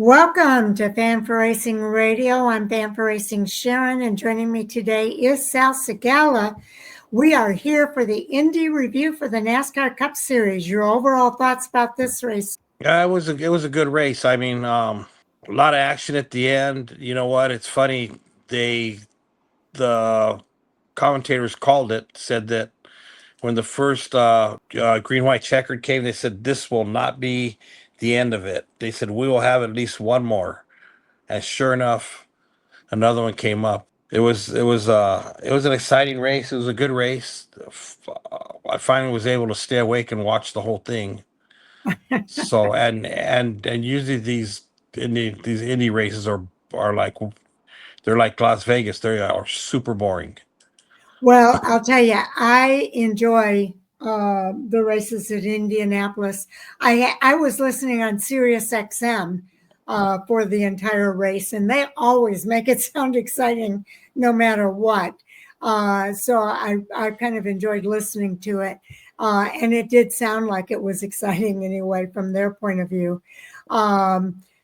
Welcome to Fan for Racing Radio. I'm Fan for Racing Sharon, and joining me today is Sal Segala. We are here for the Indy review for the NASCAR Cup Series. Your overall thoughts about this race? Yeah, it was a good race. I mean, a lot of action at the end. You know what? It's funny. The commentators called it, said that when the first green white checkered came, they said this will not be the end of it. They said we will have at least one more, and sure enough, another one came up. It was an exciting race. It was a good race. I finally was able to stay awake and watch the whole thing. So and usually these Indy races are like they're like Las Vegas. They are super boring. Well, I'll tell you, I enjoy the races at Indianapolis. I was listening on Sirius XM for the entire race, and they always make it sound exciting no matter what. So I kind of enjoyed listening to it. And it did sound like it was exciting anyway from their point of view.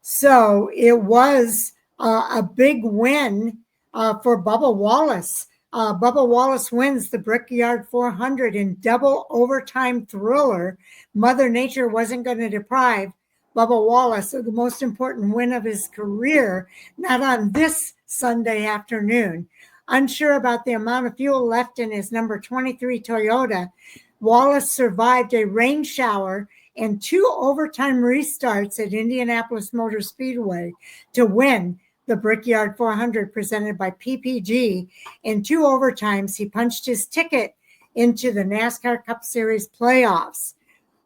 So it was a big win for Bubba Wallace. Bubba Wallace wins the Brickyard 400 in double overtime thriller. Mother Nature wasn't going to deprive Bubba Wallace of the most important win of his career, not on this Sunday afternoon. Unsure about the amount of fuel left in his number 23 Toyota, Wallace survived a rain shower and two overtime restarts at Indianapolis Motor Speedway to win the Brickyard 400 presented by PPG. In two overtimes, he punched his ticket into the NASCAR Cup Series playoffs.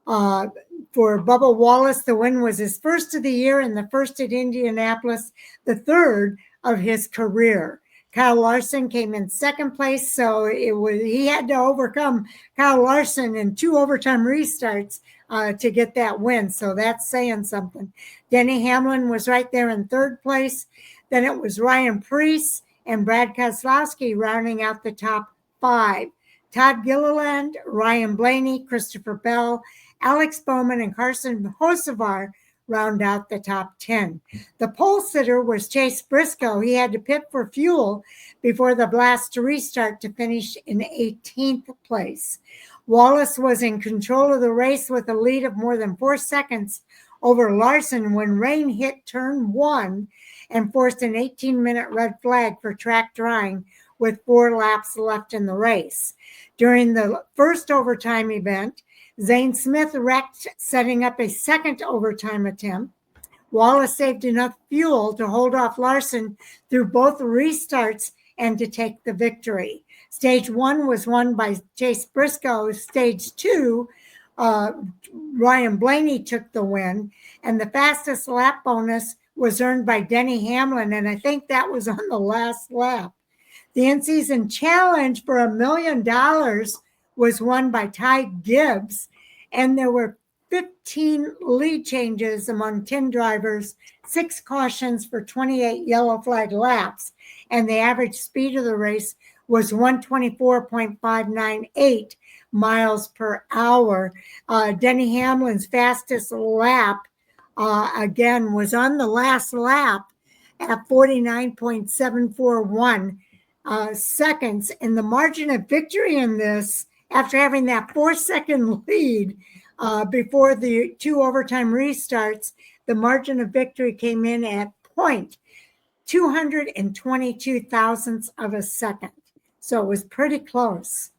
For Bubba Wallace, the win was his first of the year and the first at Indianapolis, the third of his career. Kyle Larson came in second place, so he had to overcome Kyle Larson in two overtime restarts to get that win. So that's saying something. Denny Hamlin was right there in third place. Then it was Ryan Preece and Brad Keselowski rounding out the top five. Todd Gilliland, Ryan Blaney, Christopher Bell, Alex Bowman, and Carson Hocevar round out the top 10. The pole sitter was Chase Briscoe. He had to pit for fuel before the blast to restart to finish in 18th place. Wallace was in control of the race with a lead of more than 4 seconds over Larson when rain hit turn one and forced an 18-minute red flag for track drying with 4 laps left in the race. During the first overtime event, Zane Smith wrecked, setting up a second overtime attempt. Wallace saved enough fuel to hold off Larson through both restarts and to take the victory. Stage one was won by Chase Briscoe. Stage two, Ryan Blaney took the win, and the fastest lap bonus was earned by Denny Hamlin, and I think that was on the last lap. The in-season challenge for $1 million was won by Ty Gibbs, and there were 15 lead changes among 10 drivers, 6 cautions for 28 yellow flag laps, and the average speed of the race was 124.598 miles per hour. Denny Hamlin's fastest lap, again, was on the last lap at 49.741 seconds, and the margin of victory in this, after having that 4-second lead before the two overtime restarts, the margin of victory came in at 0.222 thousandths of a second. So it was pretty close.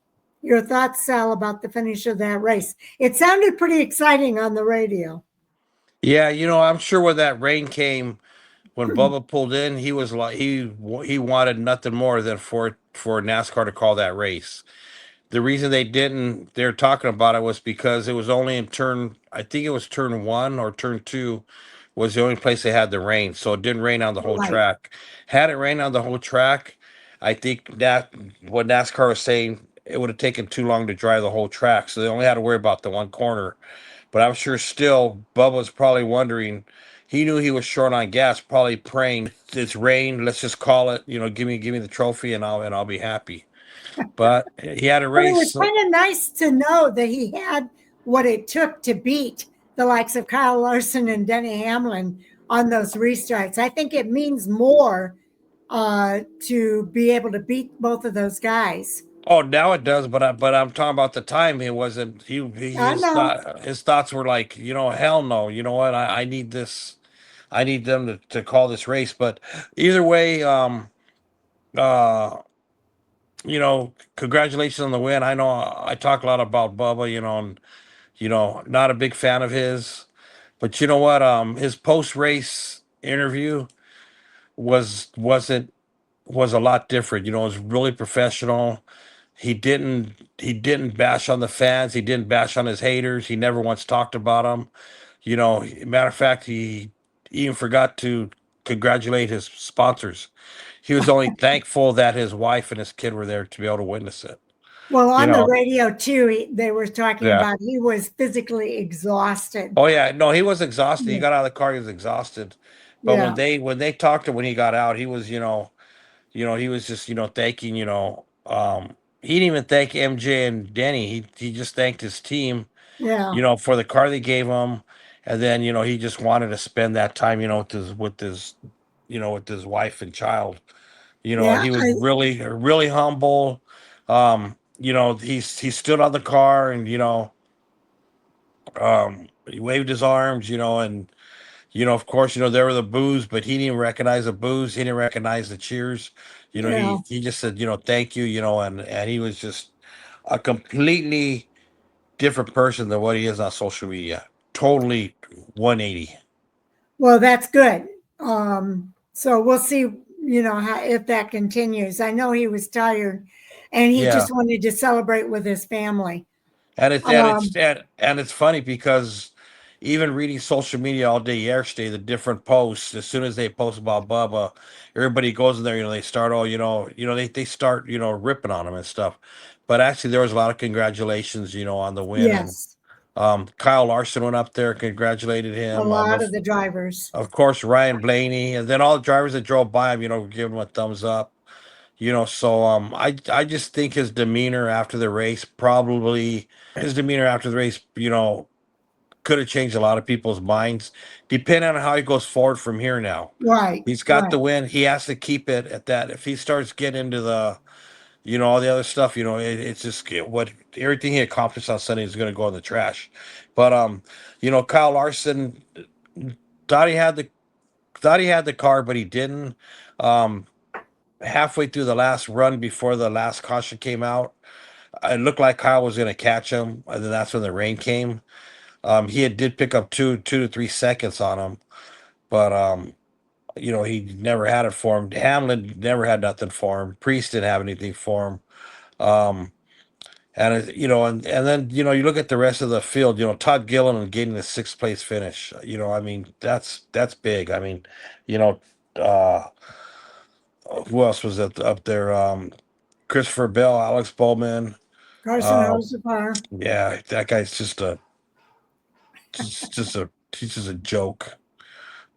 Your thoughts, Sal, about the finish of that race? It sounded pretty exciting on the radio. Yeah, I'm sure when that rain came, when Bubba pulled in, he was like he wanted nothing more than for NASCAR to call that race. The reason they're talking about it was because it was only in I think it was turn one or turn two was the only place they had the rain. So it didn't rain on the whole Right. track. Had it rained on the whole track, I think that what NASCAR was saying, it would have taken too long to dry the whole track. So they only had to worry about the one corner. But I'm sure still Bubba was probably wondering, he knew he was short on gas, probably praying, it's rain, let's just call it, give me the trophy and I'll be happy. But he had a But it was race. kind of nice to know that he had what it took to beat the likes of Kyle Larson and Denny Hamlin on those restarts. I think it means more to be able to beat both of those guys. Oh, now it does, but I'm talking about the time. It wasn't. I know. His thoughts were like, hell no. You know what? I need this. I need them to call this race. But either way, uh, congratulations on the win. I know I talk a lot about Bubba, and not a big fan of his. But you know what? His post race interview wasn't was a lot different. It was really professional. He didn't bash on the fans. He didn't bash on his haters. He never once talked about them. Matter of fact, he even forgot to congratulate his sponsors. He was only thankful that his wife and his kid were there to be able to witness it. Well, You on the know, radio too, they were talking yeah. about he was physically exhausted. Oh yeah, no, he was exhausted. He Yeah. got out of the car, he was exhausted. But when Yeah. they talked to him when he got out, he was, he was just, thanking, he didn't even thank MJ and Denny. He just thanked his team, Yeah. for the car they gave him. And then, he just wanted to spend that time, with his wife and child. And Yeah. he was really, really humble. He stood on the car and, he waved his arms, and of course, there were the boos, but he didn't recognize the boos. He didn't recognize the cheers. Yeah. He just said, thank you, and he was just a completely different person than what he is on social media. Totally 180. Well, that's good. So we'll see, how, if that continues. I know he was tired and he Yeah. just wanted to celebrate with his family. And it's and it's Um, and it's funny because even reading social media all day yesterday, the different posts, as soon as they post about Bubba, everybody goes in there, they start all, they start, ripping on him and stuff. But actually there was a lot of congratulations, on the win. And yes, Kyle Larson went up there, congratulated a him. lot of the drivers. Of course Ryan Blaney, and then all the drivers that drove by him, give him a thumbs up. So I just think his demeanor after the race, could have changed a lot of people's minds, depending on how he goes forward from here now. Right, He's got right. the win. He has to keep it at that. If he starts getting into the, all the other stuff, it's just what everything he accomplished on Sunday is going to go in the trash. But Kyle Larson thought he had the car, but he didn't. Um, Halfway through the last run before the last caution came out, it looked like Kyle was going to catch him, and then that's when the rain came. Did pick up 2 to 3 seconds on him, but he never had it for him. Hamlin never had nothing for him. Priest didn't have anything for him. Um, and then you look at the rest of the field. Todd Gilliland getting the sixth place finish. I mean that's big. I mean, you know, uh, who else was up there? Christopher Bell, Alex Bowman. Carson Uh, Hocevar. yeah, that guy's he's just a joke.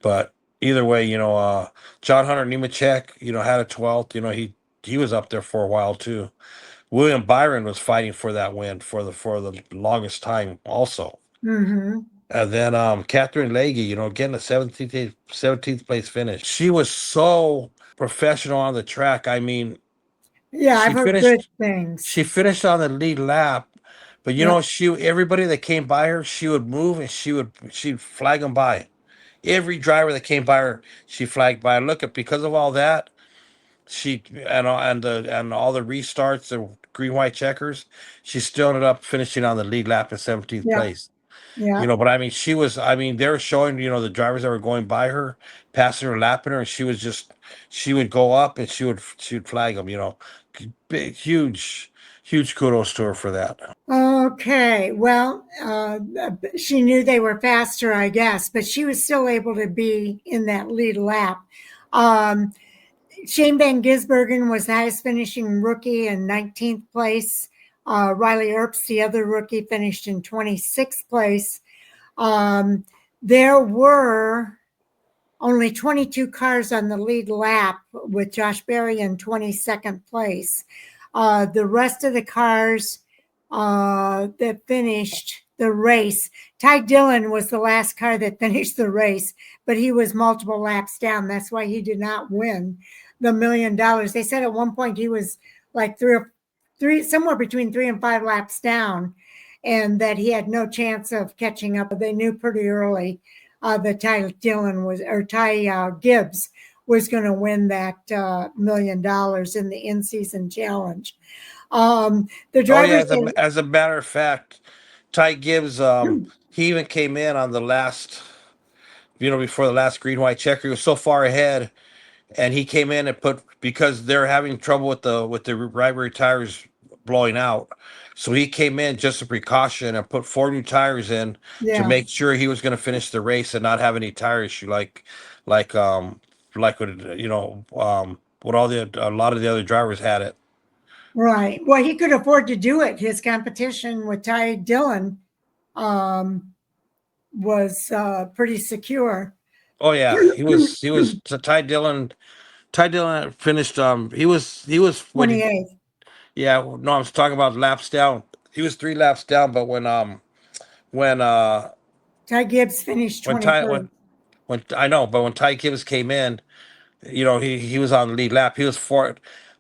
But either way, John Hunter Nemechek, had a 12th. He was up there for a while too. William Byron was fighting for that win for the longest time also. Mm-hmm. And then Catherine Leahy, getting a 17th place finish. She was so professional on the track. I mean, Yeah, I've she heard good finished things. she finished on the lead lap, but Yep. everybody that came by her, she would move and she'd flag them by. Every driver that came by her, she flagged by. Look at because of all that, she and all the restarts, the green white checkers, she still ended up finishing on the lead lap in 17th Yeah. place. Yeah. But I mean, they were showing, the drivers that were going by her, passing her, lapping her, and she would go up and she would flag them, big, huge kudos to her for that. Okay. Well, she knew they were faster, I guess, but she was still able to be in that lead lap. Um, Shane Van Gisbergen was the highest finishing rookie in 19th place. Riley Earps, the other rookie, finished in 26th place. There were only 22 cars on the lead lap with Josh Berry in 22nd place. The rest of the cars that finished the race. Ty Dillon was the last car that finished the race, but he was multiple laps down. That's why he did not win the $1 million. They said at one point he was like somewhere between 3 and 5 laps down, and that he had no chance of catching up. They knew pretty early that Ty Gibbs was going to win that $1 million in the in-season challenge. The drivers. As a matter of fact, Ty Gibbs, he even came in on the last, before the last green white checker. He was so far ahead, and he came in and because they're having trouble with the rivalry tires blowing out. So he came in just a precaution and put 4 new tires in to make sure he was going to finish the race and not have any tire issue like what a lot of the other drivers had it. Right. Well, he could afford to do it. His competition with Ty Dillon was pretty secure. Oh yeah, he was Ty Dillon. Ty Dillon finished. He was 28th. Yeah, no, I was talking about laps down. He was 3 laps down, but when Ty Gibbs finished 23rd. When I know, but when Ty Gibbs came in, he was on the lead lap. He was 4.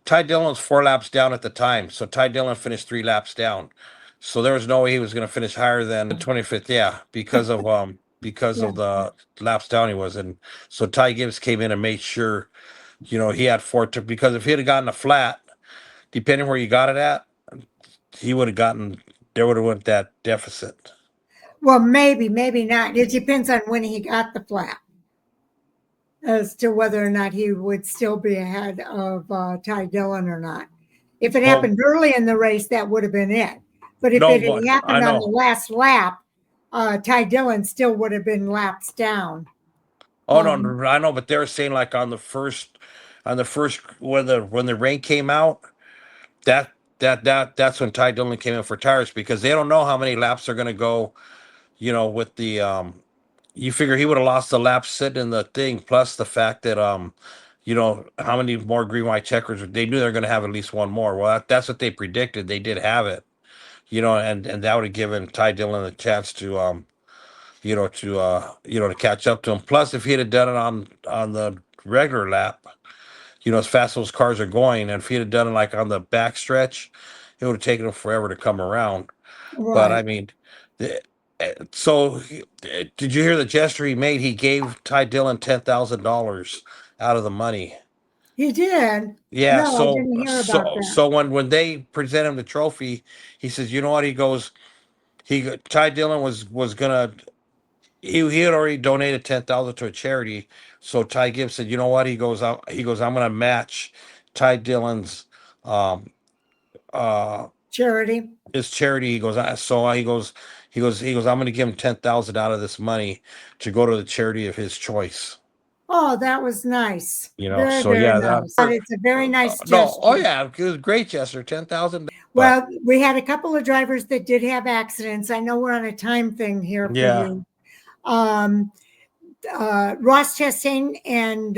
Ty Dillon was 4 laps down at the time, so Ty Dillon finished 3 laps down. So there was no way he was going to finish higher than 25th. Yeah, because of the laps down he was, and so Ty Gibbs came in and made sure, he had 4. Because if he had gotten a flat, depending where you got it at, there would have went that deficit. Well, maybe not. It depends on when he got the flat as to whether or not he would still be ahead of Ty Dillon or not. If it happened early in the race, that would have been it. But if it had happened on the last lap, Ty Dillon still would have been laps down. Oh no, I know, but they were saying like on the first when the rain came out, that's when Ty Dillon came in for tires, because they don't know how many laps they're going to go. With the you figure he would have lost the laps sitting in the thing, plus the fact that how many more green white checkers. They knew they were going to have at least one more. Well, that's what they predicted. They did have it, and that would have given Ty Dillon a chance to to catch up to him. Plus, if he had done it on the regular lap, as fast as those cars are going, and if he had done it like on the back stretch, it would have taken him forever to come around. Right. But I mean, so did you hear the gesture he made? He gave Ty Dillon $10,000 out of the money. He did. Yeah. No, I didn't hear about that. So when they present him the trophy, he says, "You know what?" He goes, Ty Dillon was gonna. He had already donated $10,000 to a charity. So Ty Gibbs said, "You know what?" He goes, I'm gonna match Ty Dillon's charity. His charity. He goes, I'm gonna give him 10,000 out of this money to go to the charity of his choice. Oh, that was nice. Very, very nice. It's a very nice gesture. No, oh yeah, it was a great gesture. 10,000. Well, we had a couple of drivers that did have accidents. I know we're on a time thing here for you. Ross Chastain and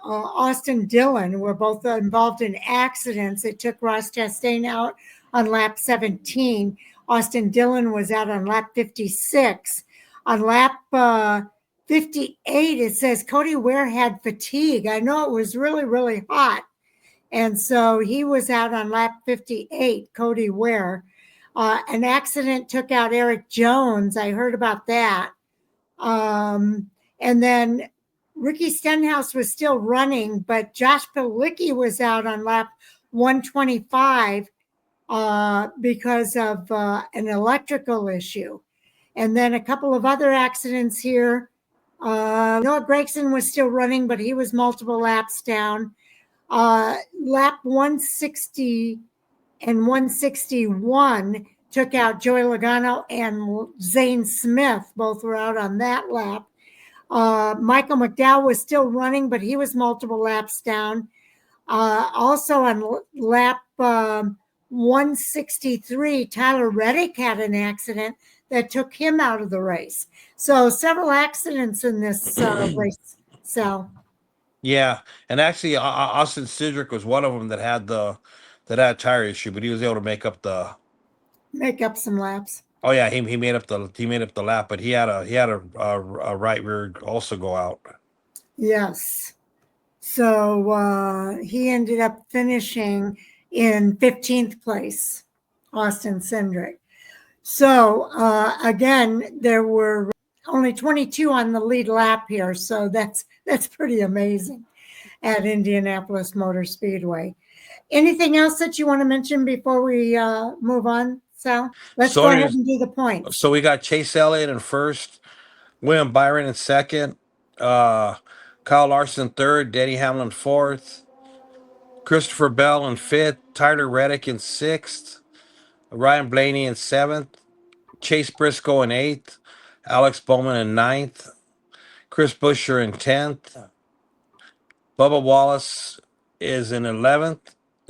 Austin Dillon were both involved in accidents. It took Ross Chastain out on lap 17. Austin Dillon was out on lap 56. On lap 58, it says Cody Ware had fatigue. I know it was really, really hot. And so he was out on lap 58, Cody Ware. An accident took out Eric Jones. I heard about that. And then Ricky Stenhouse was still running, but Josh Pilicki was out on lap 125 because of an electrical issue. And then a couple of other accidents here. Noah Gragson was still running, but he was multiple laps down. Lap 160 and 161 took out Joey Logano and Zane Smith. Both were out on that lap. Michael McDowell was still running, but he was multiple laps down. Also on lap 163, Tyler Reddick had an accident that took him out of the race. So several accidents in this race, Sal. Yeah, and actually, Austin Cindric was one of them that had a tire issue, but he was able to make up some laps. Oh yeah, he made up the lap, but he had a right rear also go out. Yes. So he ended up finishing in 15th place, Austin Cindric. So again, there were only 22 on the lead lap here, so that's pretty amazing at Indianapolis Motor Speedway. Anything else that you want to mention before we move on, Sal? Let's So go ahead there's and do the points. so we got Chase Elliott in first, William Byron in second, uh, Kyle Larson third, Denny Hamlin fourth, Christopher Bell in fifth, Tyler Reddick in sixth, Ryan Blaney in seventh, Chase Briscoe in eighth, Alex Bowman in ninth, Chris Buescher in 10th, Bubba Wallace is in 11th,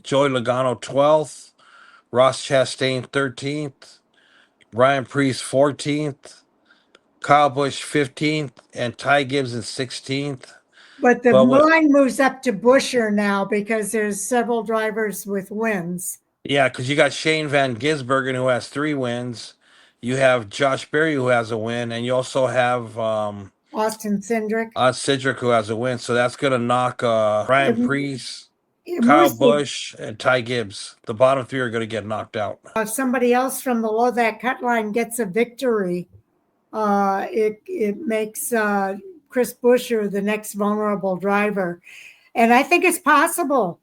Joey Logano 12th, Ross Chastain 13th, Ryan Preece 14th, Kyle Busch 15th, and Ty Gibbs in 16th. But the But what, line moves up to Busher now because there's several drivers with wins. yeah, because you got Shane Van Gisbergen who has 3 wins. You have Josh Berry who has a win, and you also have Austin Cindric. Cedric who has a win. So that's going to knock Ryan It, Preece, it Kyle moves Busch, and Ty Gibbs. The bottom 3 are going to get knocked out. if somebody else from below that cut line gets a victory, it makes Chris Buescher the next vulnerable driver, and I think it's possible.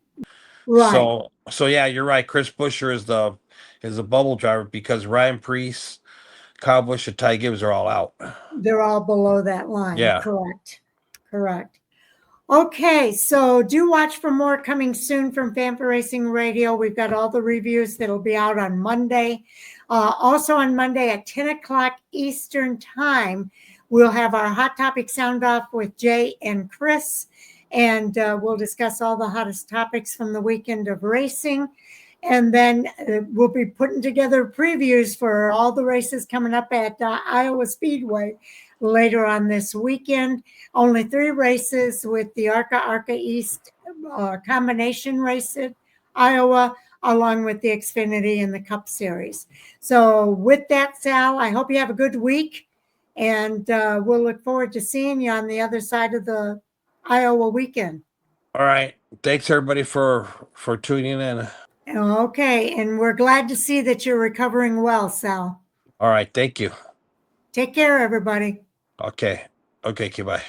Right, So yeah, you're right. Chris Buescher is the bubble driver because Ryan Preece, Kyle Busch, and Ty Gibbs are all out. they're all below that line. Yeah. Correct. Okay, so do watch for more coming soon from Fampa Racing Radio. We've got all the reviews that'll be out on Monday. Also on Monday at 10 o'clock Eastern Time, we'll have our Hot Topic Sound Off with Jay and Chris, and we'll discuss all the hottest topics from the weekend of racing. And then we'll be putting together previews for all the races coming up at Iowa Speedway later on this weekend. Only 3 races with the ARCA East combination race at Iowa, along with the Xfinity and the Cup Series. So with that, Sal, I hope you have a good week, and we'll look forward to seeing you on the other side of the Iowa weekend. All right. Thanks everybody for tuning in. Okay, and we're glad to see that you're recovering well, Sal. All right. Thank you. Take care, everybody. Okay. Okay. Bye.